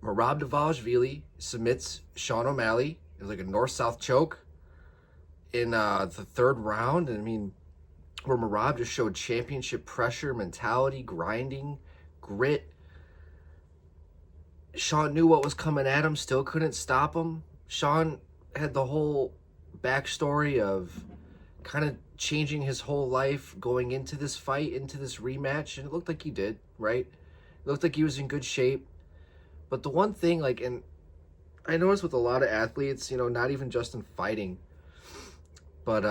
Merab Dvalishvili submits Sean O'Malley. It was like a north-south choke in the third round. And I mean, where Merab just showed championship pressure, mentality, grinding, grit. Sean knew what was coming at him, still couldn't stop him. Sean had the whole backstory of kind of changing his whole life going into this fight, into this rematch, and it looked like he did, right? It looked like he was in good shape. But the one thing, like, and I noticed with a lot of athletes, you know, not even just in fighting, but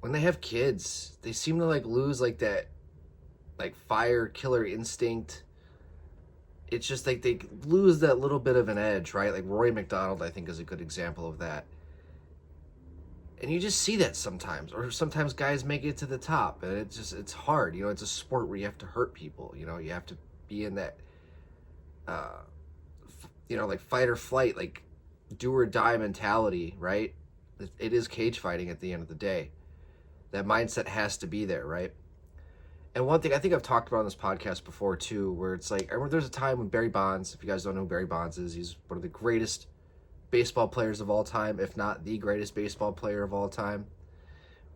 when they have kids, they seem to like lose like that, like fire killer instinct. It's just like they lose that little bit of an edge, right? Like Rory McDonald, I think, is a good example of that. And you just see that sometimes, or sometimes guys make it to the top, and it's hard. You know, it's a sport where you have to hurt people. You know, you have to be in that, you know, like fight or flight, like do or die mentality, right? It is cage fighting at the end of the day. That mindset has to be there, right? And one thing I think I've talked about on this podcast before too, where it's like, I remember there's a time when Barry Bonds, if you guys don't know who Barry Bonds is, he's one of the greatest baseball players of all time, if not the greatest baseball player of all time.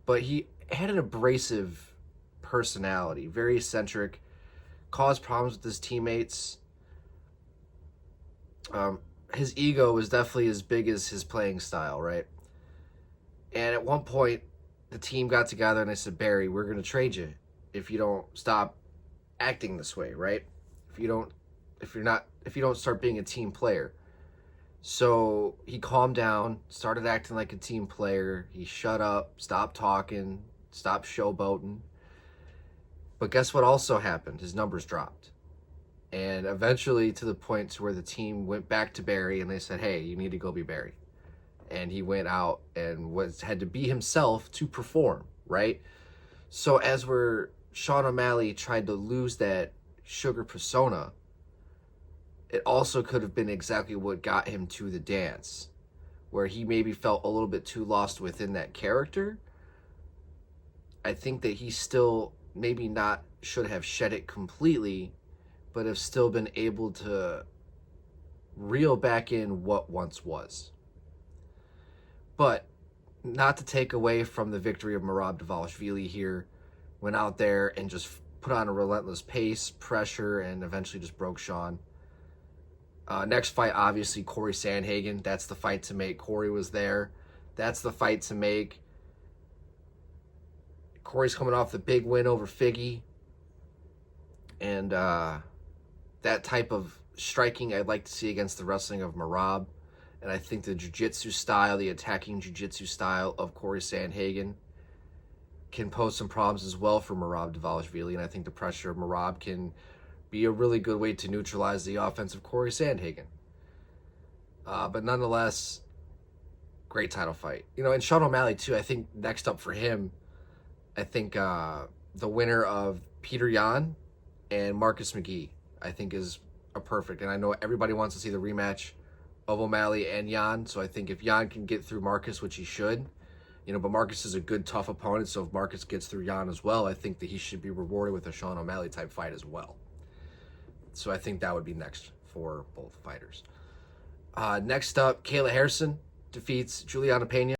But he had an abrasive personality, very eccentric, caused problems with his teammates. His ego was definitely as big as his playing style, right? And at one point, the team got together and they said, Barry, we're going to trade you if you don't stop acting this way, right? If you don't start being a team player. So he calmed down, started acting like a team player. He shut up, stopped talking, stopped showboating. But guess what also happened? His numbers dropped. And eventually to the point to where the team went back to Barry and they said, hey, you need to go be Barry. And he went out and had to be himself to perform, right? So as Sean O'Malley tried to lose that sugar persona, it also could have been exactly what got him to the dance, where he maybe felt a little bit too lost within that character. I think that he still maybe not should have shed it completely, but have still been able to reel back in what once was. But not to take away from the victory of Merab Dvalishvili here, went out there and just put on a relentless pace, pressure, and eventually just broke Sean. Next fight, obviously, Corey Sandhagen. That's the fight to make. Corey was there. That's the fight to make. Corey's coming off the big win over Figgy. And that type of striking I'd like to see against the wrestling of Merab. And I think the jiu-jitsu style, the attacking jiu-jitsu style of Corey Sandhagen can pose some problems as well for Merab Dvalishvili. And I think the pressure of Merab can be a really good way to neutralize the offense of Corey Sandhagen. But nonetheless, great title fight. You know, and Sean O'Malley too, I think next up for him, I think the winner of Peter Yan and Marcus McGee, I think is a perfect. And I know everybody wants to see the rematch of O'Malley and Yan. So I think if Yan can get through Marcus, which he should, you know, but Marcus is a good, tough opponent. So if Marcus gets through Yan as well, I think that he should be rewarded with a Sean O'Malley type fight as well. So I think that would be next for both fighters. Next up, Kayla Harrison defeats Juliana Pena.